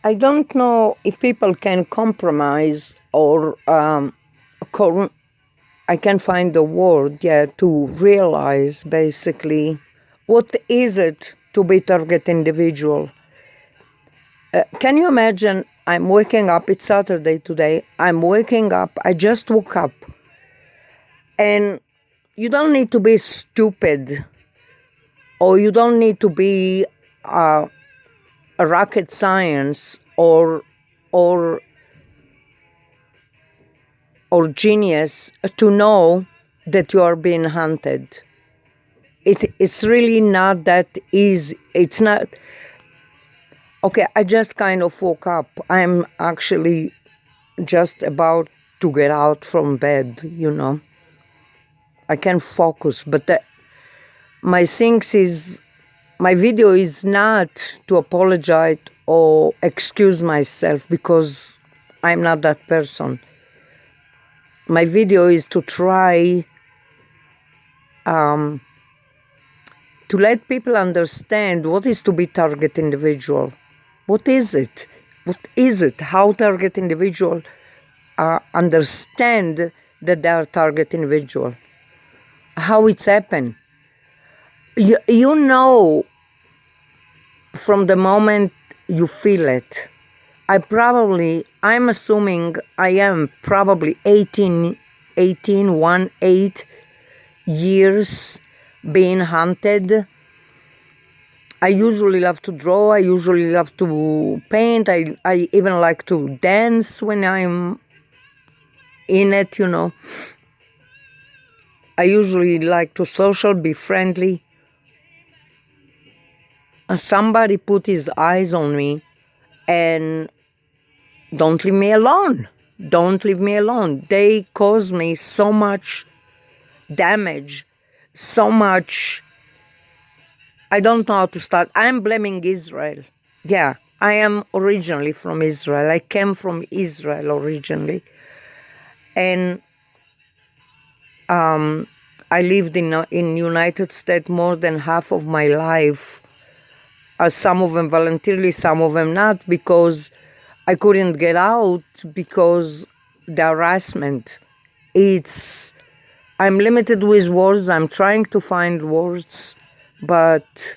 I don't know if people can compromise or I can find the word, to realize basically what is it to be target individual. Can you imagine? I'm waking up. It's Saturday today. I'm waking up. I just woke up, and you don't need to be stupid, or you don't need to be a rocket science or or genius to know that you are being hunted. It's really not that easy. It's not. Okay, I just kind of woke up. I'm actually just about to get out from bed. I can focus, but my things is, my video is not to apologize or excuse myself because I'm not that person. My video is to try to let people understand what is to be target individual. What is it? What is it? How target individual understand that they are target individual. How it's happened. You know from the moment you feel it. I'm assuming I am probably 18, 8 years being hunted. I usually love to draw. I usually love to paint. I even like to dance when I'm in it. I usually like to social, be friendly. Somebody put his eyes on me and don't leave me alone. Don't leave me alone. They caused me so much damage, so much. I don't know how to start. I'm blaming Israel. Yeah, I am originally from Israel. I came from Israel originally. And I lived in United States more than half of my life. Some of them voluntarily, some of them not, because I couldn't get out because the harassment. I'm limited with words. I'm trying to find words, but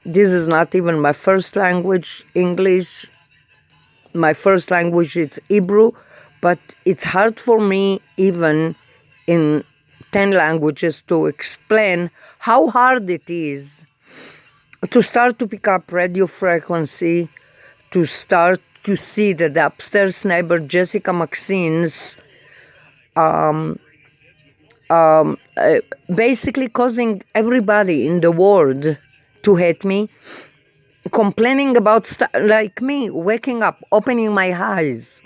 this is not even my first language, English. My first language is Hebrew, but it's hard for me even in 10 languages to explain how hard it is to start to pick up radio frequency, to start to see that the upstairs neighbor, Jessica Maxine's, basically causing everybody in the world to hate me, complaining about like me, waking up, opening my eyes,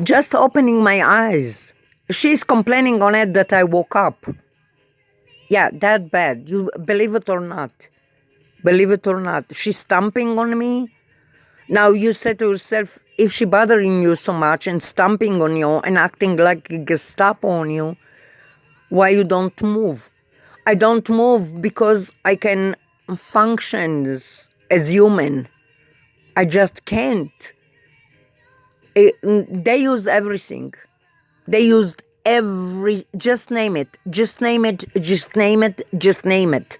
just opening my eyes. She's complaining on it that I woke up. Yeah, that bad. You believe it or not. Believe it or not. She's stomping on me. Now you say to yourself, if she bothering you so much and stomping on you and acting like a Gestapo on you, why you don't move? I don't move because I can function as human. I just can't. They use everything. They used just name it, just name it, just name it, just name it.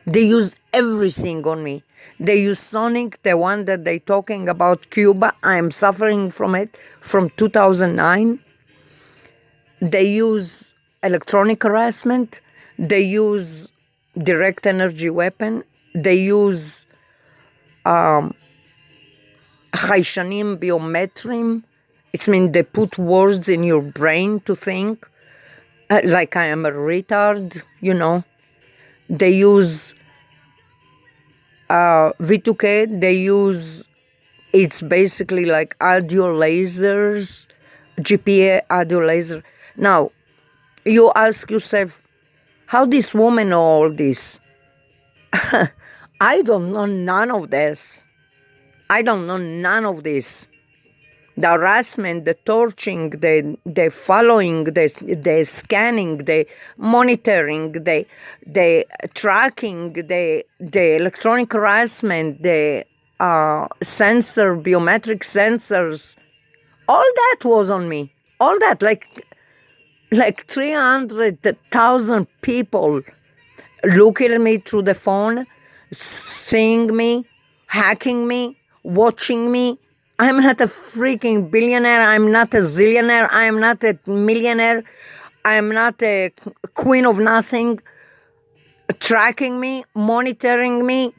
They use everything on me. They use Sonic, the one that they talking about Cuba. I am suffering from it from 2009. They use electronic harassment. They use direct energy weapon. They use Chayshanim biometrim. It means they put words in your brain to think, like I am a retard. They use V2K. They use, it's basically like audio lasers, GPA audio laser. Now, you ask yourself, how this woman know all this? I don't know none of this. I don't know none of this. The harassment, the torching, the following, the scanning, the monitoring, the tracking, the electronic harassment, the biometric sensors. All that was on me. All that, like 300,000 people looking at me through the phone, seeing me, hacking me, watching me. I'm not a freaking billionaire. I'm not a zillionaire. I'm not a millionaire. I'm not a queen of nothing. Tracking me, monitoring me,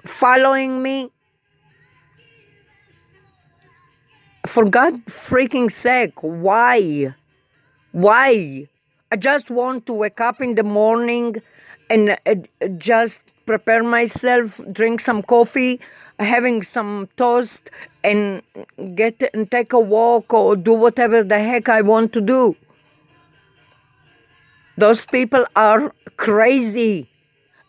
following me. For God freaking sake, why? Why? I just want to wake up in the morning and just prepare myself, drink some coffee, having some toast, and get and take a walk or do whatever the heck I want to do. Those people are crazy.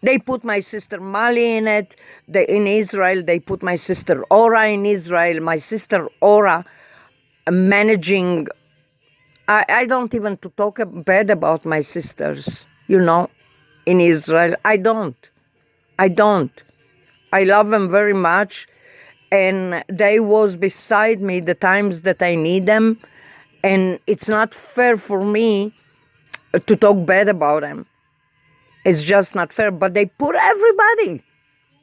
They put my sister Mali in it. In Israel, they put my sister Ora in Israel. My sister Ora managing. I don't even to talk bad about my sisters, in Israel. I don't. I love them very much. And they was beside me the times that I need them. And it's not fair for me to talk bad about them. It's just not fair. But they put everybody.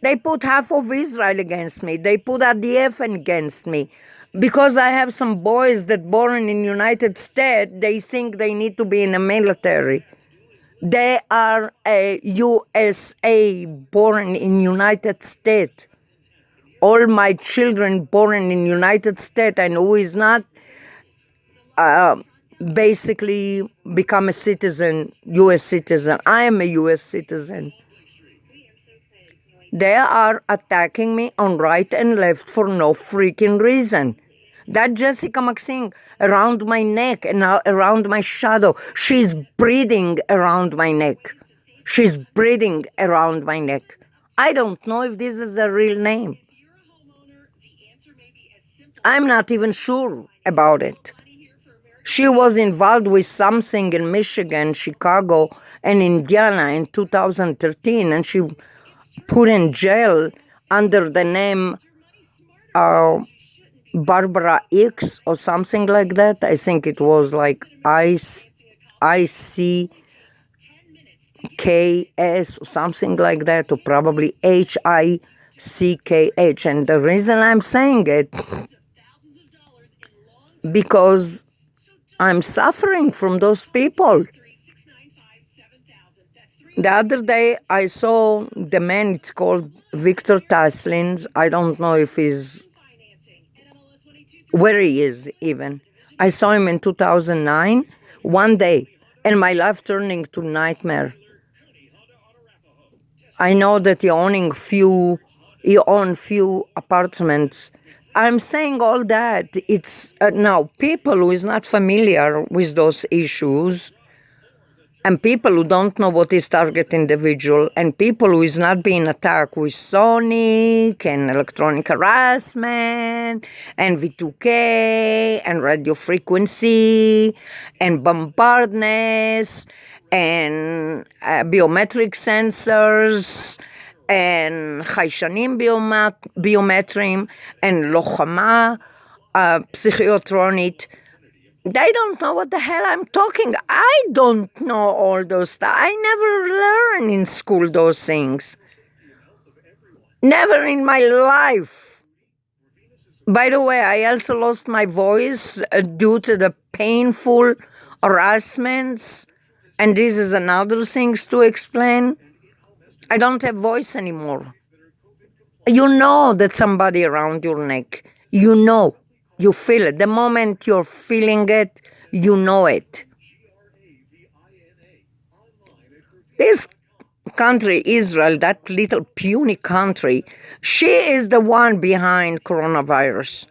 They put half of Israel against me. They put ADF against me. Because I have some boys that born in United States, they think they need to be in the military. They are a USA born in United States. All my children born in United States and who is not basically become a citizen, US citizen. I am a US citizen. They are attacking me on right and left for no freaking reason. That Jessica Maxine around my neck and around my shadow, she's breathing around my neck. She's breathing around my neck. I don't know if this is a real name. I'm not even sure about it. She was involved with something in Michigan, Chicago, and Indiana in 2013, and she put in jail under the name Barbara X or something like that. I think it was like ICKS or something like that, or probably HICKH. And the reason I'm saying it, because I'm suffering from those people. The other day, I saw the man, it's called Victor Taslins. I don't know if he's, where he is even. I saw him in 2009, one day, and my life turning to nightmare. I know that he owned few apartments. I'm saying all that. It's now people who is not familiar with those issues, and people who don't know what is target individual, and people who is not being attacked with sonic and electronic harassment and V2K and radio frequency and bombardness and biometric sensors and חיישנים ביומטריים and לוחמה פסיכיוטרונית. They don't know what the hell I'm talking. I don't know all those stuff. I never learned in school those things. Never in my life. By the way, I also lost my voice due to the painful harassments. And this is another thing to explain. I don't have voice anymore. You know that somebody around your neck. You know. You feel it. The moment you're feeling it, you know it. This country, Israel, that little puny country, she is the one behind coronavirus.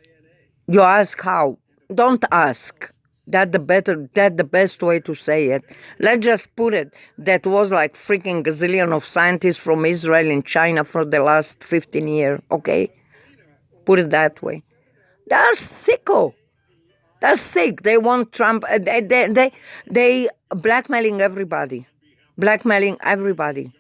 You ask how? Don't ask. That's the best way to say it. Let's just put it. That was like freaking gazillion of scientists from Israel and China for the last 15 years, okay? Put it that way. They're sicko. They're sick. They want Trump. They blackmailing everybody. Blackmailing everybody.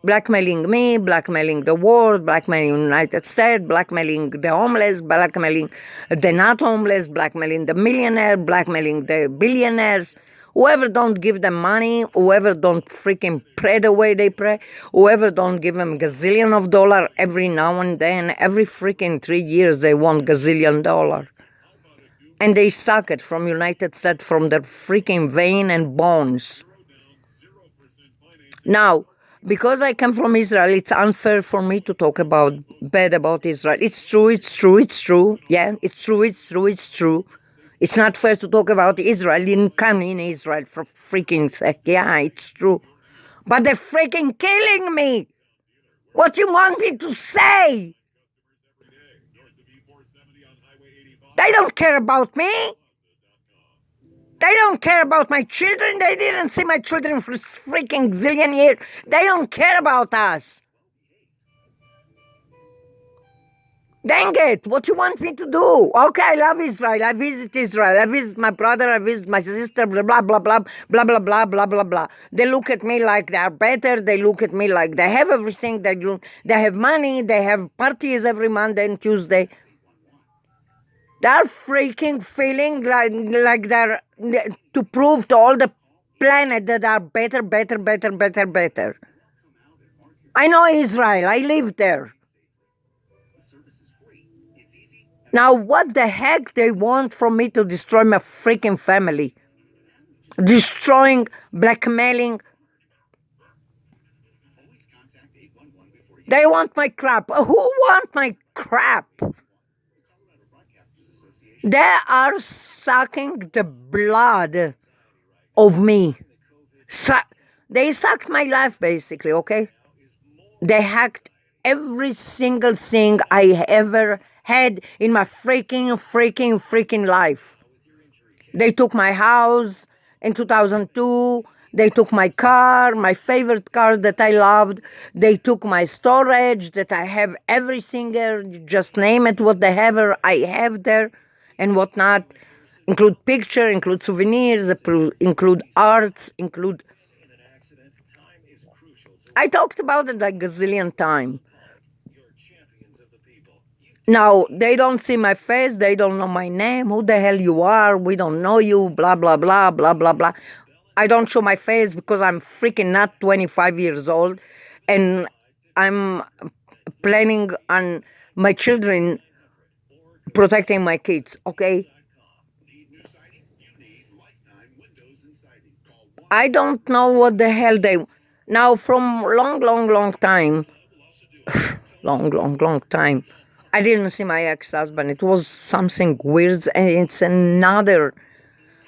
blackmailing me, blackmailing the world, blackmailing the United States, blackmailing the homeless, blackmailing the not homeless, blackmailing the millionaire, blackmailing the billionaires. Whoever don't give them money, whoever don't freaking pray the way they pray, whoever don't give them gazillion of dollar every now and then, every freaking 3 years they want gazillion dollar. And they suck it from United States, from their freaking vein and bones. Now, because I come from Israel, it's unfair for me to talk bad about Israel. It's true, it's true, it's true. Yeah, it's true, it's true, it's true. It's not fair to talk about Israel. Didn't come in Israel for freaking sake. Yeah, it's true. But they're freaking killing me. What you want me to say? They don't care about me. They don't care about my children. They didn't see my children for freaking zillion years. They don't care about us. Dang it, what you want me to do? Okay, I love Israel. I visit Israel. I visit my brother. I visit my sister. Blah, blah, blah, blah, blah, blah, blah, blah, blah, blah. They look at me like they are better. They look at me like they have everything. They have money. They have parties every Monday and Tuesday. They're freaking feeling like they're to prove to all the planet that are better, better, better, better, better. I know Israel. I live there. Now, what the heck they want from me to destroy my freaking family? Destroying, blackmailing. They want my crap. Who want my crap? They are sucking the blood of me. They sucked my life, basically, okay? They hacked every single thing I ever had in my freaking life. They took my house in 2002. They took my car, my favorite car that I loved. They took my storage that I have everything there. Just name it, whatever I have there and whatnot. Include picture, include souvenirs, include arts, include... I talked about it like a gazillion times. Now, they don't see my face, they don't know my name, who the hell you are, we don't know you, blah, blah, blah, blah, blah, blah. I don't show my face because I'm freaking not 25 years old, and I'm planning on my children protecting my kids, okay? I don't know what the hell they... Now, from long time, long time, I didn't see my ex-husband. It was something weird, and it's another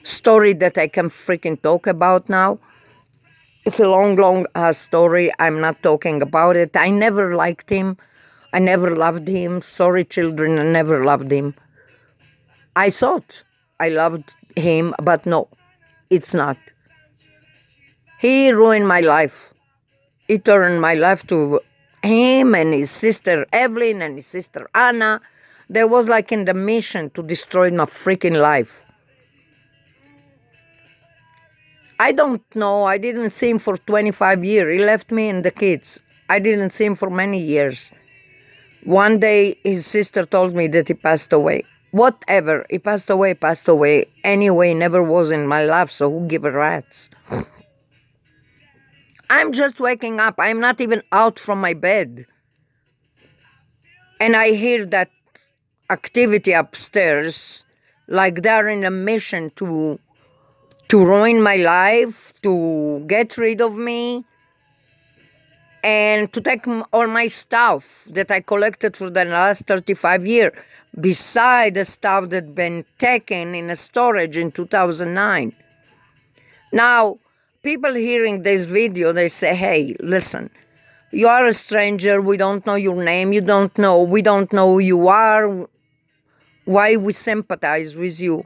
story that I can freaking talk about now. It's a long story. I'm not talking about it. I never liked him. I never loved him. Sorry, children, I never loved him. I thought I loved him, but no, it's not. He ruined my life. He turned my life to him and his sister Evelyn and his sister Anna. They was like in the mission to destroy my freaking life. I don't know. I didn't see him for 25 years. He left me and the kids. I didn't see him for many years. One day his sister told me that he passed away. Whatever. He passed away. Anyway, never was in my life, so who give a rat's? I'm just waking up. I'm not even out from my bed. And I hear that activity upstairs, like they're in a mission to ruin my life, to get rid of me, and to take all my stuff that I collected for the last 35 years, beside the stuff that been taken in a storage in 2009. Now, people hearing this video, they say, hey, listen, you are a stranger, we don't know your name, we don't know who you are, why we sympathize with you.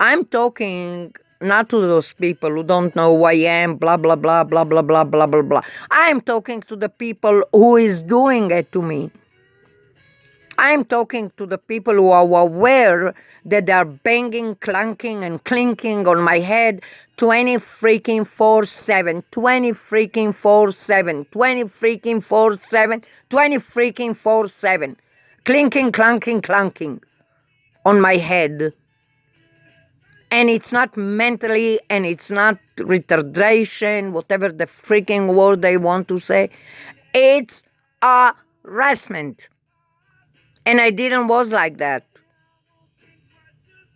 I'm talking not to those people who don't know who I am, blah, blah, blah, blah, blah, blah, blah, blah, blah. I'm talking to the people who is doing it to me. I'm talking to the people who are aware that they are banging, clunking, and clinking on my head 20 freaking 4/7, 20 freaking 4/7, 20 freaking 4/7, 20 freaking 4/7, clinking, clunking, clunking on my head. And it's not mentally, and it's not retardation, whatever the freaking word they want to say. It's harassment. And I didn't was like that.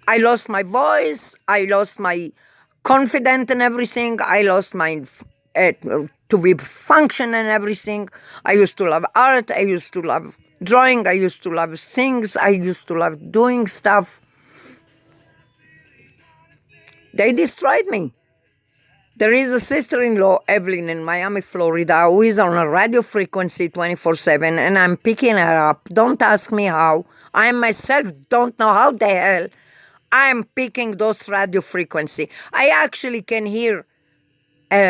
I lost my voice. I lost my confidence in everything. I lost my to be function and everything. I used to love art. I used to love drawing. I used to love things. I used to love doing stuff. They destroyed me. There is a sister-in-law, Evelyn, in Miami, Florida, who is on a radio frequency 24/7, and I'm picking her up. Don't ask me how. I myself don't know how the hell I'm picking those radio frequency. I actually can hear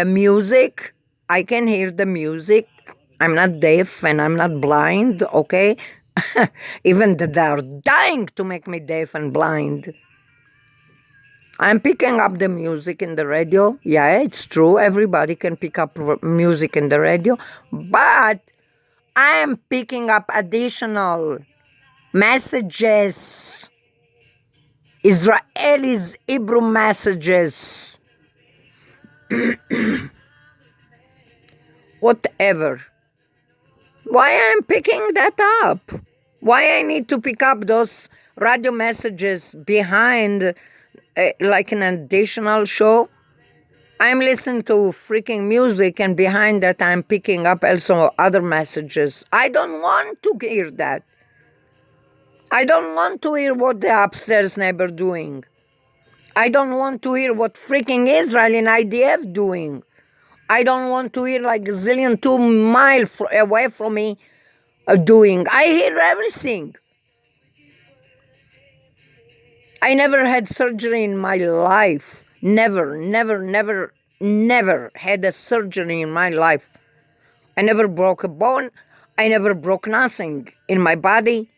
music. I can hear the music. I'm not deaf and I'm not blind, okay? Even that they are dying to make me deaf and blind. I'm picking up the music in the radio. Yeah, it's true. Everybody can pick up music in the radio. But I am picking up additional messages. Israelis, Hebrew messages. Whatever. Why I'm picking that up? Why I need to pick up those radio messages behind like an additional show? I'm listening to freaking music, and behind that I'm picking up also other messages. I don't want to hear that. I don't want to hear what the upstairs neighbor doing. I don't want to hear what freaking Israel and IDF doing. I don't want to hear like a zillion 2 miles away from me doing. I hear everything. I never had surgery in my life. Never had a surgery in my life. I never broke a bone. I never broke nothing in my body.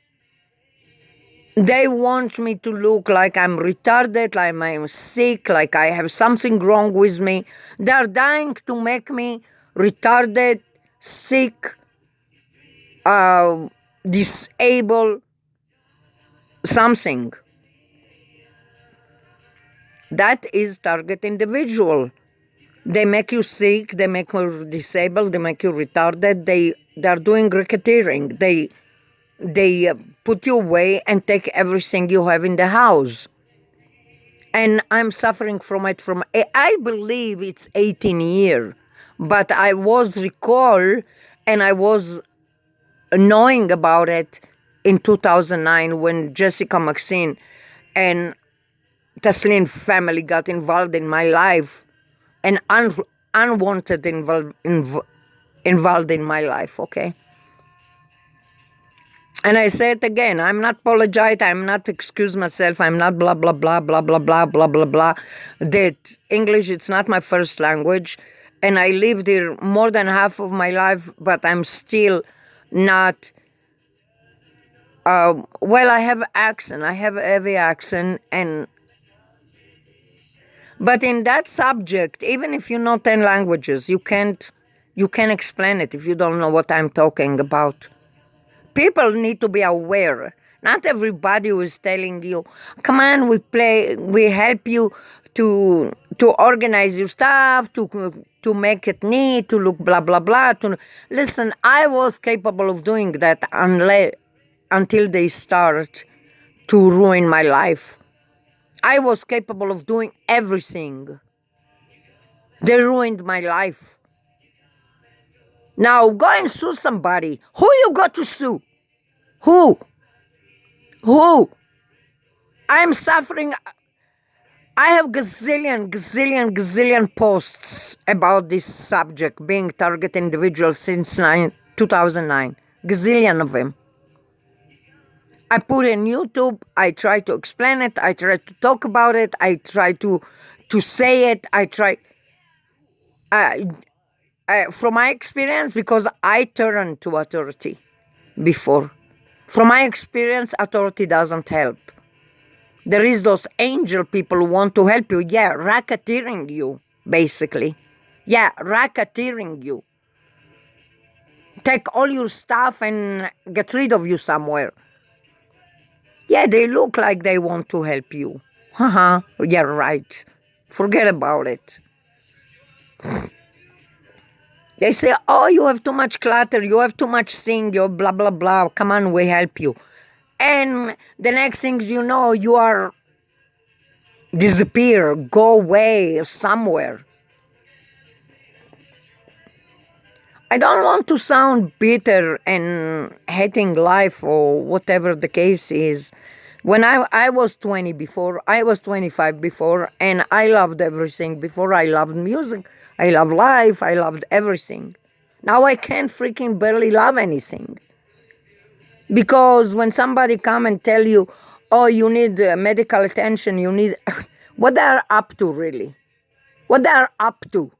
They want me to look like I'm retarded, like I'm sick, like I have something wrong with me. They're dying to make me retarded, sick, disabled, something. That is Target-Individual. They make you sick, they make you disabled, they make you retarded. They're doing racketeering. They put you away and take everything you have in the house. And I'm suffering from it from, I believe it's 18 years. But I was recalled and I was knowing about it in 2009 when Jessica Maxine and Taslim family got involved in my life and unwanted involved in my life, okay? And I say it again, I'm not apologize, I'm not excuse myself, I'm not blah, blah, blah, blah, blah, blah, blah, blah, blah. That English, it's not my first language. And I lived here more than half of my life, but I'm still not, well, I have accent, I have a heavy accent, but in that subject, even if you know 10 languages, you can't explain it if you don't know what I'm talking about. People need to be aware. Not everybody who is telling you, come on, we help you to organize your stuff, to make it neat, to look blah, blah, blah. Listen, I was capable of doing that until they start to ruin my life. I was capable of doing everything. They ruined my life. Now go and sue somebody. Who you got to sue? Who? I'm suffering. I have gazillion posts about this subject, being Target-Individual since 2009. Gazillion of them. I put in YouTube, I try to explain it, I try to talk about it, I try to say it, I try... from my experience, because I turned to authority before. From my experience, authority doesn't help. There is those angel people who want to help you. Yeah, racketeering you, basically. Yeah, racketeering you. Take all your stuff and get rid of you somewhere. Yeah, they look like they want to help you. Haha, yeah, right. Forget about it. They say, oh, you have too much clutter, you have too much thing, you blah, blah, blah. Come on, we help you. And the next things you know, you are disappear, go away somewhere. I don't want to sound bitter and hating life or whatever the case is. When I was 20 before, I was 25 before, and I loved everything before. I loved music, I loved life, I loved everything. Now I can't freaking barely love anything. Because when somebody come and tell you, oh, you need medical attention, you need... what they are up to, really? What they are up to?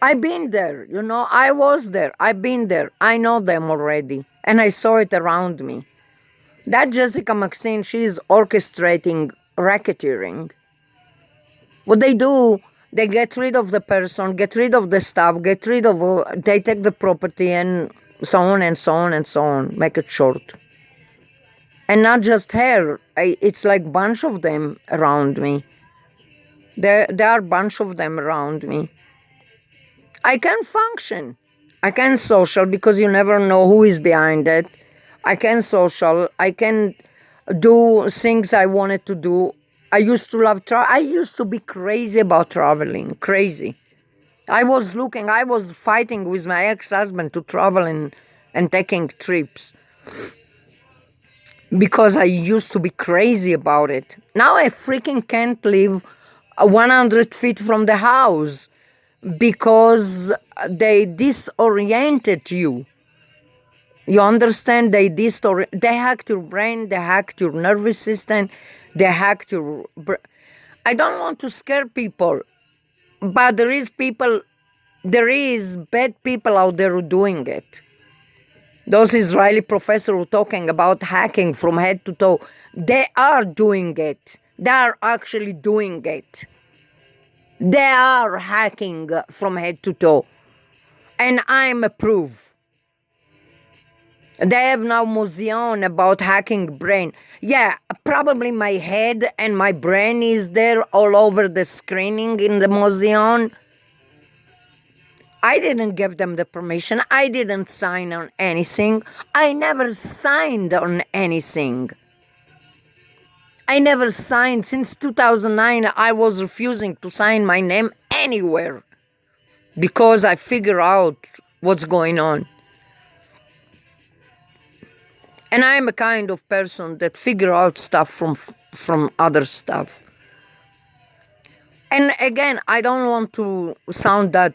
I've been there, you know, I was there, I've been there, I know them already, and I saw it around me. That Jessica Maxine, she's orchestrating racketeering. What they do, they get rid of the person, get rid of the stuff, get rid of, they take the property and so on and so on and so on, make it short. And not just her, it's like bunch of them around me. There are a bunch of them around me. I can function. I can social because you never know who is behind it. I can social. I can do things I wanted to do. I used to love I used to be crazy about traveling. Crazy. I was fighting with my ex-husband to travel and taking trips. Because I used to be crazy about it. Now I freaking can't live 100 feet from the house. Because they disoriented you. You understand? They hacked your brain, they hacked your nervous system, they hacked your... I don't want to scare people, but there is bad people out there who doing it. Those Israeli professors who talking about hacking from head to toe, they are doing it. They are actually doing it. They are hacking from head to toe. And I'm a proof. They have now museum about hacking brain. Yeah, probably my head and my brain is there all over the screening in the museum. I didn't give them the permission. I didn't sign on anything. I never signed on anything. I never signed. Since 2009, I was refusing to sign my name anywhere because I figure out what's going on. And I'm a kind of person that figure out stuff from other stuff. And again, I don't want to sound that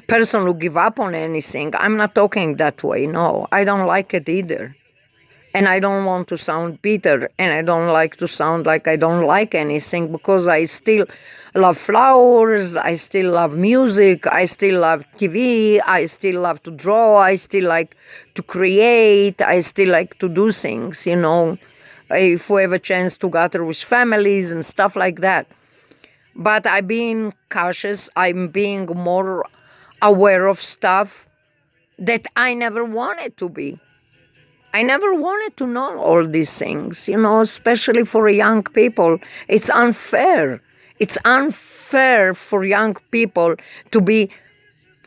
person who give up on anything. I'm not talking that way, no. I don't like it either. And I don't want to sound bitter, and I don't like to sound like I don't like anything, because I still love flowers, I still love music, I still love TV, I still love to draw, I still like to create, I still like to do things, you know, if we have a chance to gather with families and stuff like that. But I'm being cautious, I'm being more aware of stuff that I never wanted to be. I never wanted to know all these things, you know, especially for young people. It's unfair. It's unfair for young people to be...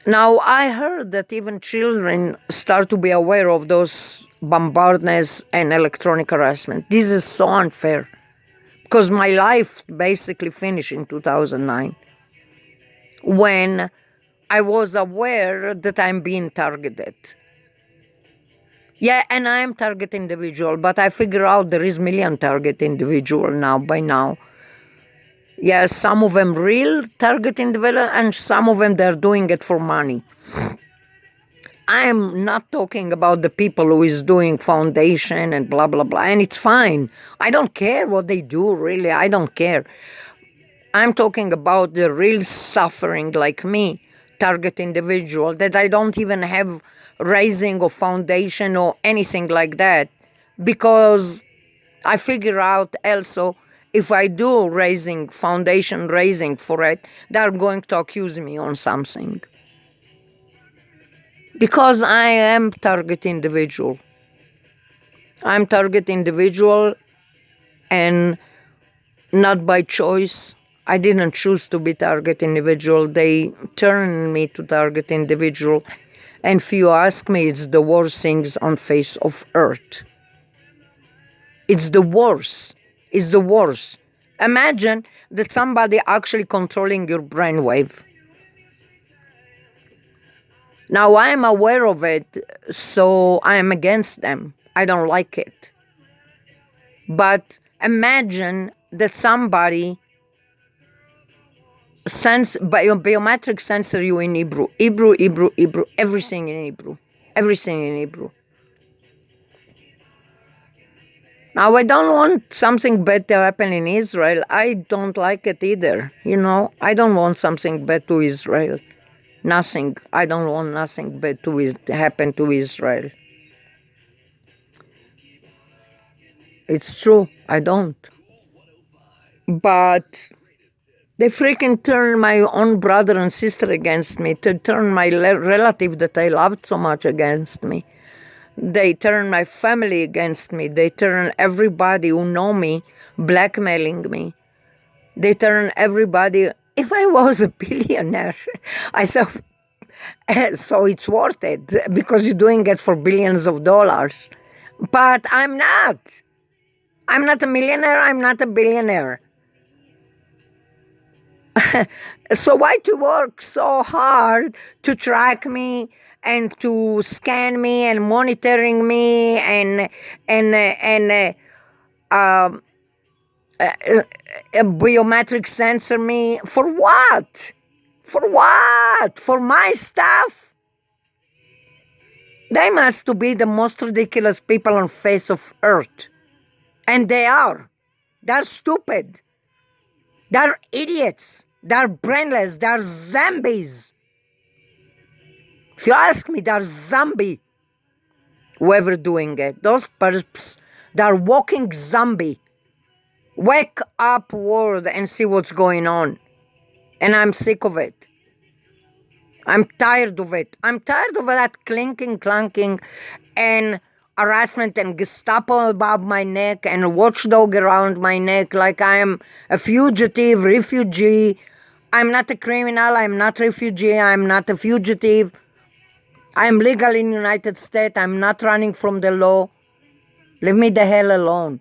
Now, I heard that even children start to be aware of those bombardments and electronic harassment. This is so unfair, because my life basically finished in 2009 when I was aware that I'm being targeted. Yeah, and I'm target individual, but I figure out there is million target individual now, by now. Yeah, some of them real target individual, and some of them they're doing it for money. I'm not talking about the people who is doing foundation and blah, blah, blah, and it's fine. I don't care what they do, really, I don't care. I'm talking about the real suffering like me, target individual, that I don't even have raising or foundation or anything like that. Because I figure out also if I do raising, foundation raising for it, they're going to accuse me on something. Because I am target individual. I'm target individual and not by choice. I didn't choose to be target individual. They turned me to target individual. And if you ask me, it's the worst things on face of earth. It's the worst. It's the worst. Imagine that somebody actually controlling your brainwave. Now I am aware of it, so I am against them. I don't like it. But imagine that somebody biometric sensor you in Hebrew, everything in Hebrew, everything in Hebrew. Now, I don't want something bad to happen in Israel. I don't like it either. I don't want something bad to Israel. Nothing. I don't want nothing bad to happen to Israel. It's true. I don't. But they freaking turn my own brother and sister against me, to turn my relative that I loved so much against me. They turn my family against me. They turn everybody who know me, blackmailing me. They turn everybody. If I was a billionaire, I said, so it's worth it because you're doing it for billions of dollars. But I'm not. I'm not a millionaire. I'm not a billionaire. So why to work so hard to track me and to scan me and monitoring me and a biometric sensor me for what? For what? For my stuff? They must be the most ridiculous people on face of earth, and they are. They're stupid. They're idiots. They're brainless. They're zombies. If you ask me, they're zombie. Whoever doing it, those perps, they're walking zombie. Wake up, world, and see what's going on. And I'm sick of it. I'm tired of it. I'm tired of that clinking, clunking, and harassment and Gestapo above my neck and watchdog around my neck like I am a fugitive, refugee. I'm not a criminal. I'm not a refugee. I'm not a fugitive. I'm legal in the United States. I'm not running from the law. Leave me the hell alone.